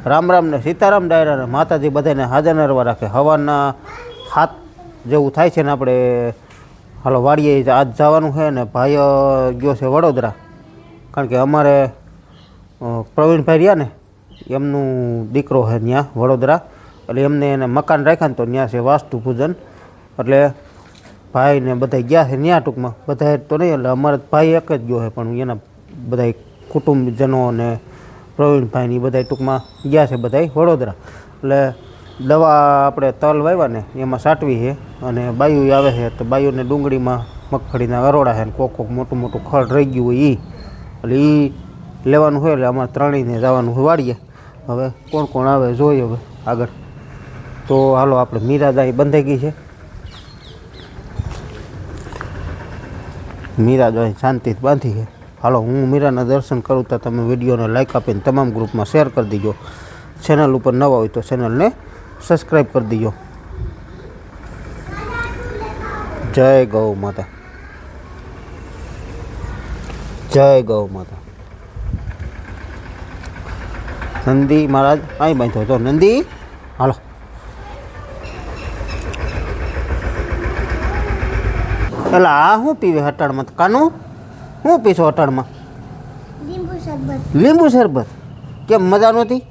રામ રામ ને સીતારામ ડાયરા ને માતાજી બધાને હાજર નરવા રાખે. હવાના 7 જેવું થાય છે ને આપણે હાલો વાડીએ આજ જવાનું છે ને ભાઈ ગયો છે વડોદરા. કારણ કે અમારે પ્રવીણભાઈ રહ્યા ને એમનું દીકરો છે ત્યાં વડોદરા, એટલે એમને એને મકાન રાખ્યા ને તો ત્યાં છે વાસ્તુ પૂજન, એટલે ભાઈ ને બધા ગયા છે ત્યાં. ટૂંકમાં બધા તો નહીં, એટલે અમારે ભાઈ એક જ ગયો છે પણ એના બધા કુટુંબજનો ને પ્રવીણભાઈની બધા ટૂંકમાં ગયા છે બધા વડોદરા. એટલે દવા આપણે તલ વાવ્યા ને એમાં સાટવી છે અને બાયું આવે છે તો બાયુને ડુંગળીમાં મગફળીના અરોડા છે ને કોક મોટું મોટું ખડ રહી ગયું હોય એટલે એ લેવાનું હોય. એટલે અમારે ત્રણેયને જવાનું હોય વાડીએ. હવે કોણ કોણ આવે જોઈએ હવે આગળ. તો હાલો આપણે મીરાદાઈ બંધાઈ ગઈ છે. મીરાદાઈ શાંતિથી બાંધી છે. હાલો હું મીરાના દર્શન કરું તો તમે વિડીયોને લાઈક આપીને તમામ ગ્રુપમાં શેર કરી દીજો. ચેનલ ઉપર નવા હોય તો ચેનલને સબસ્ક્રાઈબ કરી દીજો. જય ગૌ માતા, જય ગૌ માતા. નંદી મહારાજ અહીં બાંધો તો નંદી. હાલો એટલે આ શું પીવે હટાડમાં? કાનું શું પીશો હટાડમાં? લીંબુ શરબત. કેમ મજા નહોતી?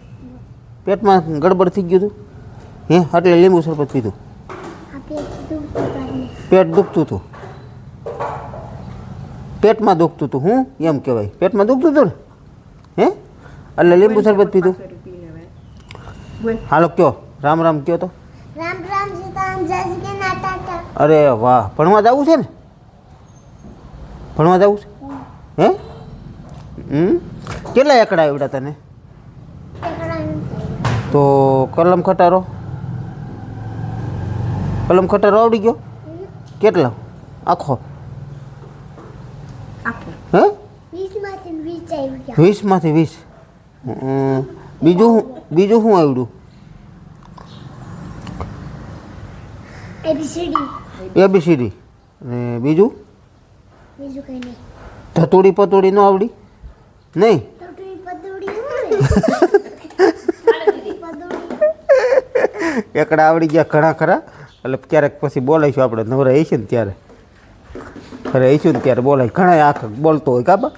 પેટમાં ગડબડ થઈ ગયું હતું હે એટલે લીંબુ શરબત પીધું? પેટ દુખતું હતું? પેટમાં દુખતું હતું હું એમ કહેવાય? પેટમાં દુખતું હતું ને હે એટલે લીંબુ શરબત પીધું. હાલો કયો રામ રામ કયો તો. રામ રામ સીતારામ જય શ્રી કૃષ્ણ. અરે વાહ, ભણવા જવું છે ને? ભણવા જવું છે હે? કેટલા એકડા આવડ્યા તને? તો કલમ ખટારો આવડી ગયો? કેટલા? આખો હે? 20માંથી 20. બીજું શું આવડ્યું? ABCD. અને બીજું કઈ નહીં. ધતોડી પતોડી ન આવડી? નહીં. એકડા આવડી ગયા ઘણા ખરા. એટલે ક્યારેક પછી બોલાઈશું આપણે નવરા હઈશું ને ત્યારે. અરે હઈશું ને ત્યારે બોલાય. ઘણા આખ બોલતો હોય કાબા.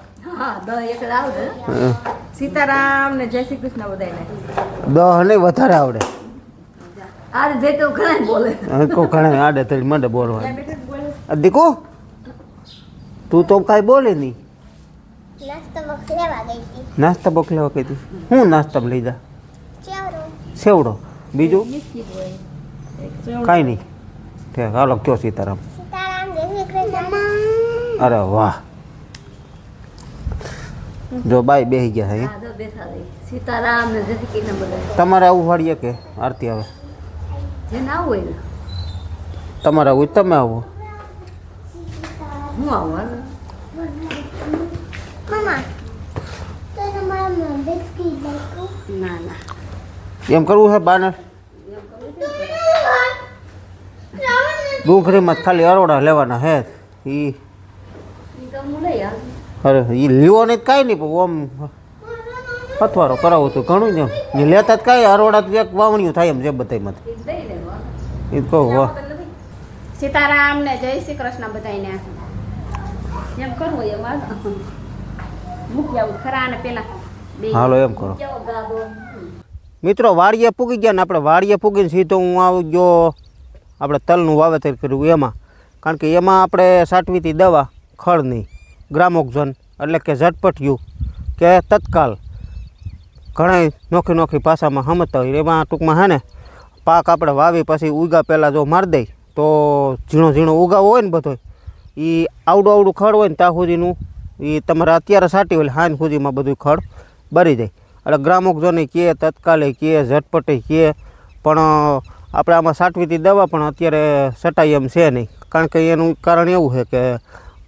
સીતારામ ને જય શ્રી કૃષ્ણ બધાને. 10 નહીં વધારે આવડે. આરે જે તો ઘણા બોલે. ઘણા આડે તળી મંડે બોલવા. દીકુ તું તો કાંઈ બોલે નહીં. નાસ્તા બોક્સ લેવા ગઈ હતી? શું નાસ્તા લઈ જા? સેવડો. બીજું કાંઈ નહીં. ઠીક હાલો કયો સીતારામ. અરે વાહ, જો બાઈ બેસી ગયા છે. સીતારામ ને જય શ્રી કૃષ્ણ બધાને. તમારે આવું વાળીએ કે આરતી આવે? જે ના હોય ને તમારે આવું તમે આવો. હું આવું ના ના એમ કરવું છે બાનર? ડુંગળીમાં ખાલી અરોડા લેવાના હે ઈ. અરે એ લીવો નહીં કાંઈ નહીં પણ ઓમ પથવારો કરાવો તો ઘણું ને એમ લેતા જ કાંઈ અરોડા એક વાવણીયું થાય એમ છે બધામાં. એ કહું વાહ. સીતારામ ને જય શ્રી કૃષ્ણ બધાને. એમ કરવું એમ મૂકી આવું ખરા ને પેલા હાલો એમ કરો. મિત્રો વાડીએ પૂગી ગયા ને આપણે વાડીએ પૂગીને સીધો હું આવી ગયો આપણે તલનું વાવેતર કર્યું એમાં. કારણ કે એમાં આપણે સાટવી હતી દવા ખળની ગ્રામોક્ઝન, એટલે કે ઝટપટિયું કે તત્કાલ. ઘણા નોખી નોખી ભાષામાં સમજતા હોય. એમાં ટૂંકમાં હે ને પાક આપણે વાવી પછી ઉગા પહેલાં જો મારી દઈ તો ઝીણો ઝીણો ઉગાવો હોય ને બધો એ આવડું આવડું ખડ હોય ને ત્યાં સુધીનું એ તમારે અત્યારે સાટી હોય હાન સુધીમાં બધું ખડ બરી જાય. એટલે ગ્રામોક્ઝોને કહે, તત્કાલે કહે, ઝટપટી કહે, પણ આપણે આમાં સાટવી હતી દવા પણ અત્યારે સટાઈ એમ છે નહીં. કારણ કે એનું કારણ એવું છે કે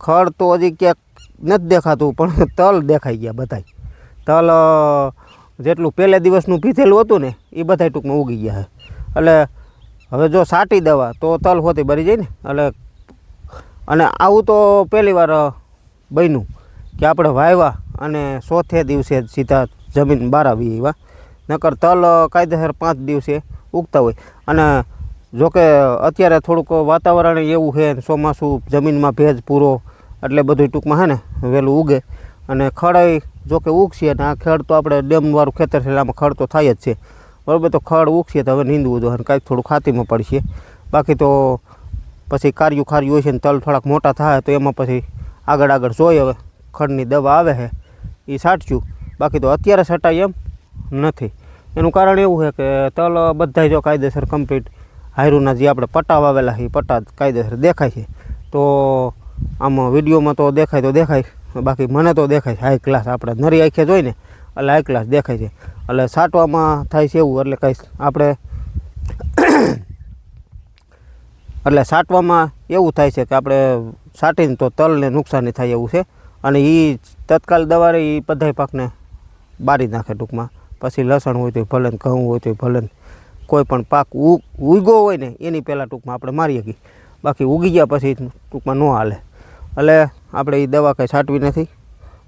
ખડ તો હજી ક્યાંક નથી દેખાતું પણ તલ દેખાઈ ગયા બધાય. તલ જેટલું પહેલે દિવસનું પીધેલું હતું ને એ બધાય ટૂંકમાં ઉગી ગયા છે. એટલે હવે જો સાટી દવા તો તલ હોતી બરી જાય ને. એટલે અને આવું તો પહેલી વાર બન્યું કે આપણે વાવ્યા અને ચોથે દિવસે સીધા જમીન બહાર આવી આવ્યા. નકર તલ કાયદેસર 5 દિવસે ઉગતા હોય. અને જોકે અત્યારે થોડુંક વાતાવરણ એવું છે, ચોમાસું જમીનમાં ભેજ પૂરો, એટલે બધું ટૂંકમાં છે ને વહેલું ઉગે. અને ખડ જોકે ઉગશે, અને આ ખડ તો આપણે ડેમવાળું ખેતર છે એટલે આમાં ખડ તો થાય જ છે, બરાબર. તો ખડ ઉગશે તો હવે નીંદવું જોઈએ અને કાંઈક થોડું ખાતીમાં પડશે. બાકી તો પછી કાર્યું હોય છે ને તલ થોડાક મોટા થાય તો એમાં પછી આગળ જોઈએ હવે ખડની દવા આવે છે એ છાંટશું. બાકી તો અત્યારે છટાય એમ નથી. એનું કારણ એવું છે કે તલ બધાય જો કાયદેસર કમ્પ્લીટ હાયરુના જે આપણે પટ્ટા વાવેલા છે એ પટ્ટા કાયદેસર દેખાય છે. તો આમાં વિડીયોમાં તો દેખાય, બાકી મને તો દેખાય છે હાઈ ક્લાસ. આપણે નરી આંખે જોઈને એટલે હાઈ ક્લાસ દેખાય છે. એટલે છાંટવામાં થાય છે એવું, એટલે કાંઈ આપણે એટલે છાંટવામાં એવું થાય છે કે આપણે છાંટીને તો તલને નુકસાની થાય એવું છે. અને એ તત્કાલ દવા એ બધાય પાકને બારી નાખે ટૂંકમાં. પછી લસણ હોય તો ભલે, ઘઉં હોય તો ભલે, કોઈ પણ પાક ઉગ્યો હોય ને એની પહેલાં ટૂંકમાં આપણે મારી શકીએ. બાકી ઉગી ગયા પછી ટૂંકમાં ન હાલે. એટલે આપણે એ દવા કંઈ છાંટવી નથી.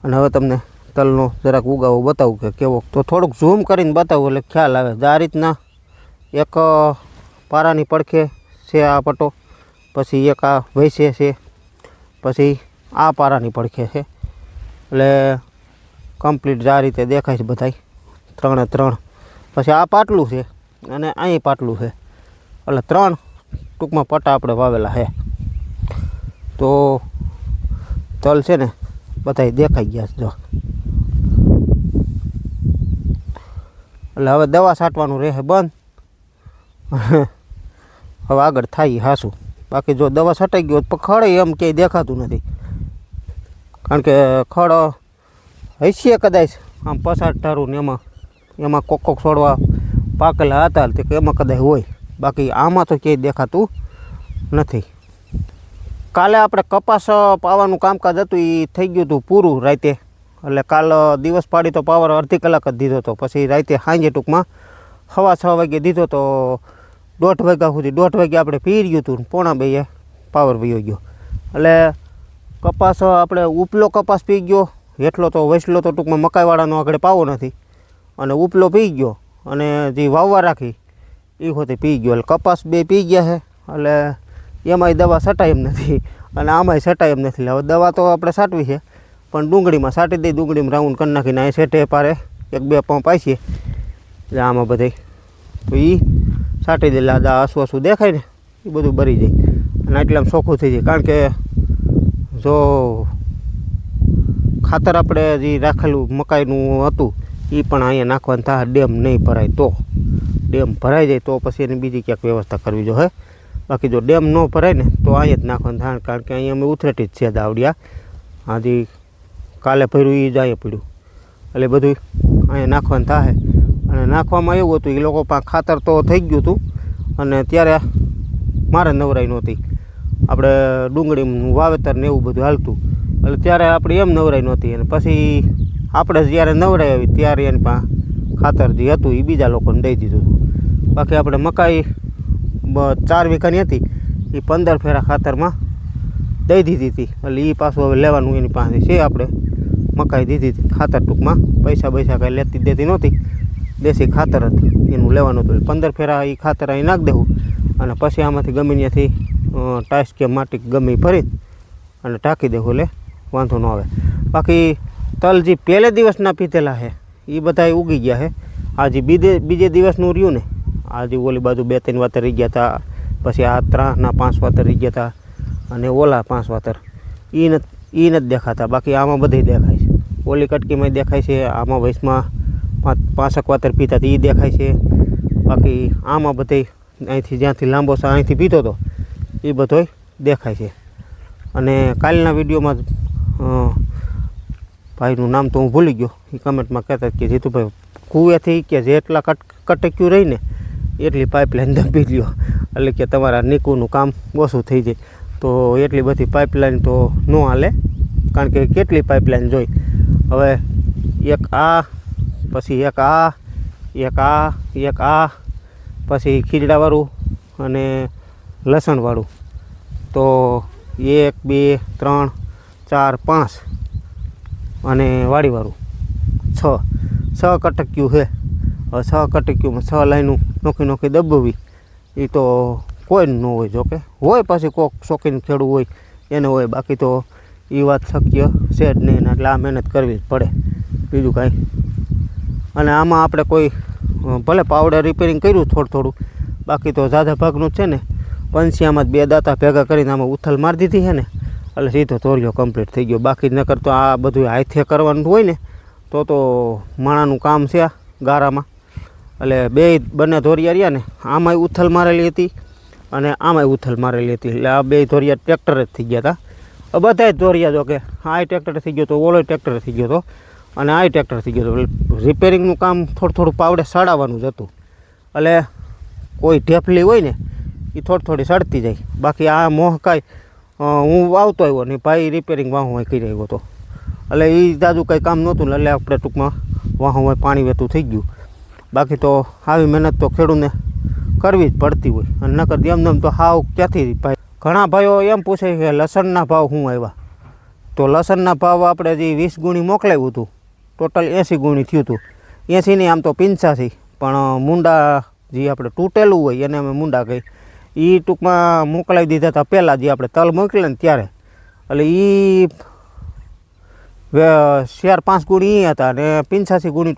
અને હવે તમને તલનો જરાક ઉગાવો બતાવું કે કેવો, તો થોડુંક ઝૂમ કરીને બતાવું એટલે ખ્યાલ આવે. આ રીતના એક પારાની પડખે છે આ પટ્ટો, પછી એક આ વૈસે છે, પછી આ પારાની પડખે છે. એટલે કમ્પ્લીટ આ રીતે દેખાય છે બધાય 3 પછી આ પાટલું છે અને અહીં પાટલું છે. એટલે 3 ટૂંકમાં પટ્ટા આપણે વાવેલા છે. તો તલ છે ને બધાય દેખાઈ ગયા છે જો. એટલે હવે દવા છાંટવાનું રહે બંધ. હવે આગળ થાય હાસું. બાકી જો દવા છટાઈ ગયો તો ખડ એમ ક્યાંય દેખાતું નથી. કારણ કે ખડ હશે કદાચ આમ 50 ને એમાં કોક છોડવા પાકેલા હતા તે એમાં કદાચ હોય. બાકી આમાં તો ક્યાંય દેખાતું નથી. કાલે આપણે કપાસ પાવાનું કામકાજ હતું એ થઈ ગયું હતું પૂરું રાતે. એટલે કાલ દિવસ પાડી તો પાવર અડધી કલાક જ દીધો હતો. પછી રાતે સાંજે ટૂંકમાં 6:15 વાગે દીધો તો 1:30 વાગ્યા સુધી. 1:30 વાગે આપણે પી રહ્યું હતું, 1:45 પાવર વયો ગયો. એટલે કપાસ આપણે ઉપલો કપાસ પી ગયો, હેઠલો તો વસલો તો ટૂંકમાં મકાઈવાળાનો આગળ પાવો નથી, અને ઉપલો પી ગયો. અને જે વાવવા રાખી એ વખતે પી ગયો. એટલે કપાસ બે પી ગયા છે. એટલે એમાંય દવા છટાય એમ નથી અને આમાંય છટાય એમ નથી. હવે દવા તો આપણે છાંટવી છે, પણ ડુંગળીમાં છાંટી દઈ. ડુંગળીમાં રાઉન્ડ કરી નાખીને અહીં સેટે પારે 1-2 પંપ આવીએ એટલે આમાં બધે તો એ છાંટી દે. એટલે આ આસુ દેખાય ને એ બધું બરી જાય અને એટલામાં ચોખ્ખું થઈ જાય. કારણ કે જો ખાતર આપણે જે રાખેલું મકાઈનું હતું એ પણ અહીંયા નાખવાનું થાય. ડેમ નહીં ભરાય તો, ડેમ ભરાઈ જાય તો પછી એની બીજી ક્યાંક વ્યવસ્થા કરવી જોઈએ. બાકી જો ડેમ ન ભરાય ને તો અહીંયા જ નાખવાનું થાય. કારણ કે અહીંયા અમે ઉથરેટી જ છે દાવડિયા. હાજી કાલે ભર્યું એ જ અહીંયા પડ્યું. એટલે બધું અહીંયા નાખવાનું થાય. અને નાખવામાં એવું હતું એ લોકો પાસે ખાતર તો થઈ ગયું હતું અને ત્યારે મારે નવરાઈ નહોતી. આપણે ડુંગળીનું વાવેતર ને એવું બધું હાલતું. એટલે ત્યારે આપણે એમ નવરાઈ નહોતી. અને પછી આપણે જ્યારે નવરાઈ આવી ત્યારે એની પાસે ખાતર જે હતું એ બીજા લોકોને દઈ દીધું હતું. બાકી આપણે મકાઈ 4 વીઘાની હતી એ 15 ફેરા ખાતરમાં દઈ દીધી હતી. એટલે એ પાછું હવે લેવાનું એની પાસે છે. આપણે મકાઈ દીધી હતી ખાતર, ટૂંકમાં પૈસા કાંઈ લેતી દેતી નહોતી, દેશી ખાતર જ એનું લેવાનું હતું. 15 ફેરા એ ખાતર અહીં નાખી દેવું અને પછી આમાંથી ગમે ત્યાંથી ટાઈસ કે માટી ગમે ભરી અને ઢાંકી દેવું. એટલે વાંધો ન આવે. બાકી તલ જે પહેલે દિવસના પીધેલા છે એ બધા ઉગી ગયા છે. આ જે બીજે દિવસનું રહ્યું ને, આ જે ઓલી બાજુ 2-3 વાતર રહી ગયા હતા, પછી આ 3-5 વાતર રહી ગયા હતા, અને ઓલા 5 વાતર એ નથી દેખાતા. બાકી આમાં બધી દેખાય છે. ઓલી કટકીમાં દેખાય છે, આમાં વયસમાં 5 વાતર પીતા એ દેખાય છે. બાકી આમાં બધે અહીંથી જ્યાંથી લાંબો સા અહીંથી પીતો હતો એ બધોય દેખાય છે. અને કાલના વિડીયોમાં ભાઈનું નામ તો હું ભૂલી ગયો, એ કમેન્ટમાં કહેતા કે જીતુભાઈ કૂવેથી કે જેટલા કટક્યું રહીને એટલી પાઇપલાઇન દબી લ્યો, એટલે કે તમારા નીકુનું કામ ઓછું થઈ જાય. તો એટલી બધી પાઇપલાઇન તો ન હાલે, કારણ કે કેટલી પાઇપલાઇન જોઈ. હવે એક આ, પછી એક આ, એક આ, એક આ, પછી ખીચડાવાળું અને લસણવાળું. તો 1 2 3 4 5 અને વાડીવાળું 6 કટક્યું છે. હવે 6 કટકીઓમાં 6 લાઈનું નોખી દબાવવી એ તો કોઈ ન હોય, જોકે હોય પછી કોક શોખીન ખેડૂત હોય એને હોય, બાકી તો એ વાત શક્ય છે જ નહીં. એટલે આ મહેનત કરવી જ પડે, બીજું કાંઈ. અને આમાં આપણે કોઈ ભલે પાવડર રિપેરિંગ કર્યું થોડું, બાકી તો ઝાઝા ભાગનું જ છે ને પંસિયામાં જ 2 દાંતા ભેગા કરીને આમાં ઉથલ મારી દીધી છે ને એટલે સીધો તોરિયો કમ્પ્લીટ થઈ ગયો. બાકી નકર તો આ બધું હાથે કરવાનું હોય ને તો માણાનું કામ છે આ ગારામાં. એટલે બંને ધોરિયા રહ્યા ને, આમાંય ઉથલ મારેલી હતી અને આમાંય ઉથલ મારેલી હતી. એટલે આ 2 ધોરિયા ટ્રેક્ટર જ થઈ ગયા હતા. બધા જ ધોરિયા જો કે આ ટ્રેક્ટર થઈ ગયો તો ઓલો ટ્રેક્ટર થઈ ગયો હતો અને આ ટ્રેક્ટર થઈ ગયો હતો. એટલે રિપેરિંગનું કામ થોડું પાવડે સડાવવાનું જ હતું. એટલે કોઈ ઢેફલી હોય ને એ થોડી સડતી જાય. બાકી આ મોહકાય હું આવતો આવ્યો ને ભાઈ રિપેરિંગ વાહું કરી આવ્યો હતો. એટલે એ જાજુ કંઈ કામ નહોતું એટલે આપણે ટૂંકમાં વાહું પાણી વહેતું થઈ ગયું. બાકી તો આવી મહેનત તો ખેડૂતને કરવી જ પડતી હોય. અને નકર એમ તો હાવ ક્યાંથી ભાઈ. ઘણા ભાઈઓ એમ પૂછે કે લસણના ભાવ શું આવ્યા, તો લસણના ભાવ આપણે જે 20 ગુણી મોકલાવ્યું હતું ટોટલ 80 ગુણી થયું હતું. 80 નહીં આમ તો 85, પણ મુંડા જે આપણે તૂટેલું હોય એને અમે મુંડા કહી. એ ટૂંકમાં મોકલાવી દીધા હતા પહેલાં, જે આપણે તલ મોકલે ને ત્યારે. એટલે એ 4-5 ગુણી એ હતા અને 85 ગુણી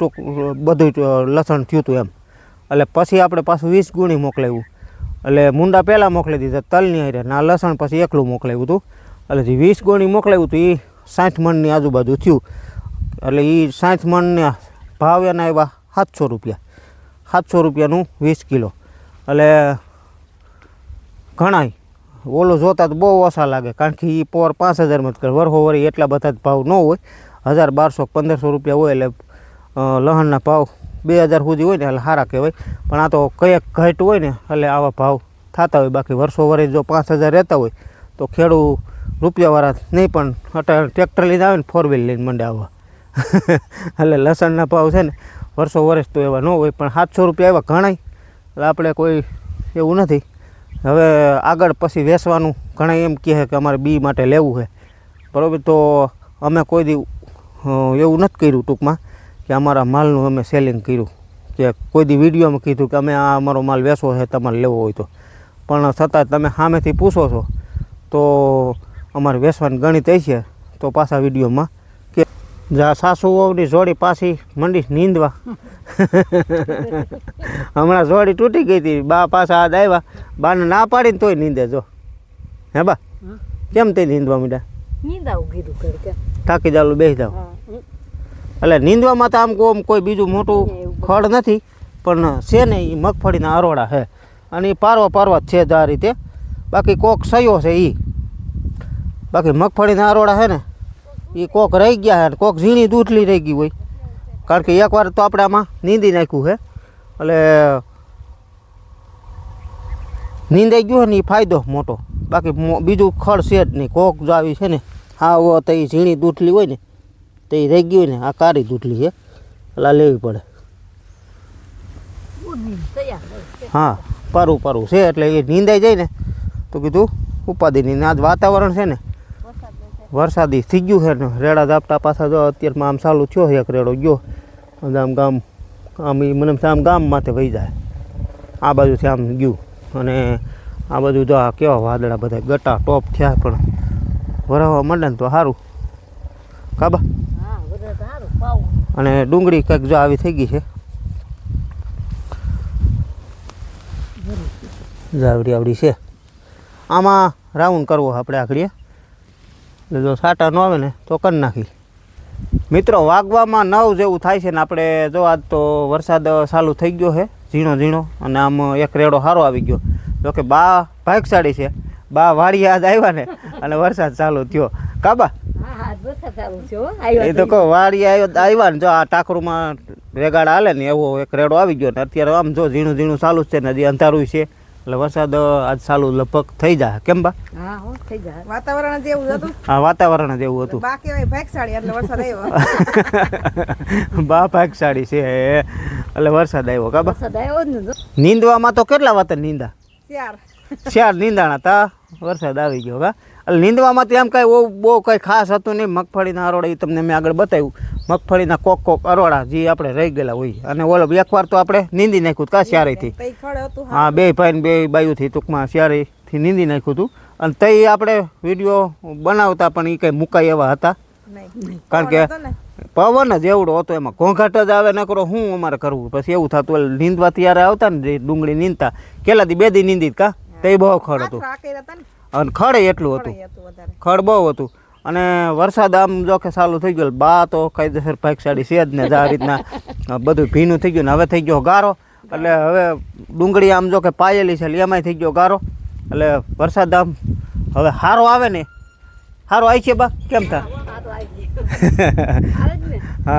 બધું લસણ થયું હતું એમ. એટલે પછી આપણે પાછું 20 ગુણી મોકલાવ્યું. એટલે મુંડા પહેલાં મોકલી દીધા તલની હારે, ના લસણ પછી એકલું મોકલાવ્યું હતું. એટલે જે 20 ગુણી મોકલાવ્યું હતું એ 60 મણની આજુબાજુ થયું. એટલે એ 60 મણના ભાવ એના આવ્યા 700 રૂપિયા. 700 રૂપિયાનું 20 કિલો. એટલે ઘણાય ઓલું જોતા તો બહુ ઓછા લાગે, કારણ કે એ પોર 5000માં જ કરે. વરહો વરી એટલા બધા જ ભાવ ન હોય, 1200-1500 રૂપિયા હોય. એટલે લહણના ભાવ 2000 સુધી હોય ને એટલે સારા કહેવાય. પણ આ તો કંઈક ઘટ હોય ને એટલે આવા ભાવ થતા હોય. બાકી વર્ષો વરે જો 5000 રહેતા હોય તો ખેડૂત રૂપિયાવાળા નહીં, પણ અત્યારે ટ્રેક્ટર લઈને આવે ને 4 વ્હીલ લઈને મંડે આવવા. એટલે લસણના ભાવ છે ને વર્ષો વર્ષ તો એવા ન હોય, પણ 700 રૂપિયા એવા ઘણાય. એટલે આપણે કોઈ એવું નથી. હવે આગળ પછી વેચવાનું ઘણા એમ કહે કે અમારે બી માટે લેવું છે, બરાબર. તો અમે કોઈ દી એવું નથી કર્યું ટૂંકમાં કે અમારા માલનું અમે સેલિંગ કર્યું, કે કોઈ દી વિડીયોમાં કીધું કે અમે આ અમારો માલ વેચવો છે તમારે લેવો હોય તો. પણ છતાં તમે સામેથી પૂછો છો તો અમારે વેચવાની ગણિત હશે તો પાછા વિડીયોમાં કે જા સાસુઓની જોડી પાછી મંડી નીંદવા. હમણાં જોડી તૂટી ગઈ હતી, બા પાછા આજ આવ્યા. બાને ના પાડીને તોય નીંદે જો. હે બા કેમ તે નીંદવા માંડ્યા? થાકી જાલું બેસી જાવ. એટલે નીંદવામાં તો આમ કોઈ બીજું મોટું ખડ નથી, પણ છે ને એ મગફળીના અરોડા છે અને એ પારવા જ છે જ આ રીતે. બાકી કોક સયો છે એ. બાકી મગફળીના અરોડા છે ને એ કોક રહી ગયા છે, કોક ઝીણી દૂધલી રહી ગઈ હોય. કારણ કે એકવાર તો આપણે આમાં નીંદી નાખ્યું છે એટલે નીંદાઈ ગયું છે ને એ ફાયદો મોટો. બાકી બીજું ખડ છે જ નહીં. કોક જો આવી છે ને હા તો એ ઝીણી દૂધલી હોય ને તો એ રહી ગઈ હોય ને, આ કાળી દૂધલી છે એટલે લેવી પડે. હા પારું છે એટલે એ નીંદાઈ જાય ને તો કીધું ઉપાધિની. આજ વાતાવરણ છે ને વરસાદી થઈ ગયું છે ને, રેડા ઝાપટા પાછા જો અત્યારમાં આમ ચાલુ થયો એક રેડો ગયો આમ મને આમ ગામ માથે વહી જાય. આ બાજુથી આમ ગયું અને આ બાજુ જો આ કેવા વાદળા બધા ગટા ટોપ થયા, પણ વરાવવા માંડે ને તો સારું કાબા. અને ડુંગળી કંઈક જો આવી થઈ ગઈ છે, આવડી છે. આમાં રાઉન્ડ કરવો આપણે આખડીએ, એટલે જો સાટા ન આવે ને તો કરી નાખી. મિત્રો વાગવામાં 9 જેવું થાય છે ને આપણે જો આજ તો વરસાદ ચાલુ થઈ ગયો છે ઝીણો, અને આમ એક રેડો સારો આવી ગયો. જો કે બા ભાગશાળી છે, બા વાડીએ આજ આવ્યા ને અને વરસાદ ચાલુ થયો કાબા. એ તો કહો વાડીએ આવ્યા ને જો આ ટાકરુમાં રેગાડા હાલે ને એવો એક રેડો આવી ગયો ને અત્યારે આમ જો ઝીણું ચાલુ જ છે ને, હજી અંધારું છે એટલે વરસાદ આજ ચાલુ લગભગ થઈ જાય. કેમ બા? વાતાવરણ જેવું હતું. હા વાતાવરણ જ એવું હતું. બા કહેવાય ભાગશાળી એટલે વરસાદ આવ્યો. બા ભાગશાળી છે એટલે વરસાદ આવ્યો કાબા. નીંદવામાં તો કેટલા વાતે નીંદા? 4 નીંદાણા તા વરસાદ આવી ગયો કા. એટલે નીંદવામાં તો એમ કાંઈ બહુ કંઈ ખાસ હતું નહીં. મગફળીના અરોડા એ તમને મેં આગળ બતાવ્યું. મગફળીના કોક અરોડા જે આપણે રહી ગયેલા હોય અને ઓલો એકવાર તો આપણે નીંદી નાખ્યું કા સ્યારેથી. તઈ ખડ હતું હા, બે ભાઈ ને બે બાયુથી ટૂંકમાં સ્યારેથી નીંદી નાખ્યું હતું. અને તઈ આપણે વિડીયો બનાવતા પણ એ કંઈ મુકાય એવા હતા, નહીં કારણ કે હતો ને પવન જ એવડો હતો, એમાં ઘોંઘાટ જ આવે ન કરો શું અમારે કરવું. પછી એવું થતું એટલે નીંદવા ત્યારે આવતા ને જે ડુંગળી નીંદતા કેટલા દી 2 દી નીંદી કા તે બહુ ખડ હતું. આ કર્યા હતા ને અને ખડે એટલું હતું, ખડ હતું વધારે ખડ બહુ હતું. અને વરસાદ આમ જો કે ચાલુ થઈ ગયો, બા તો કાયદેસર ભાગશાળી છે જ ને, આ રીતના બધું ભીનું થઈ ગયું ને હવે થઈ ગયો ગારો. એટલે હવે ડુંગળી આમ જો કે પાયેલી છે એટલે એમાંય થઈ ગયો ગારો. એટલે વરસાદ આમ હવે સારો આવે ને, સારો આવી છે બા કેમ થા આ તો આવી ગઈ. આવે જ ને. હા.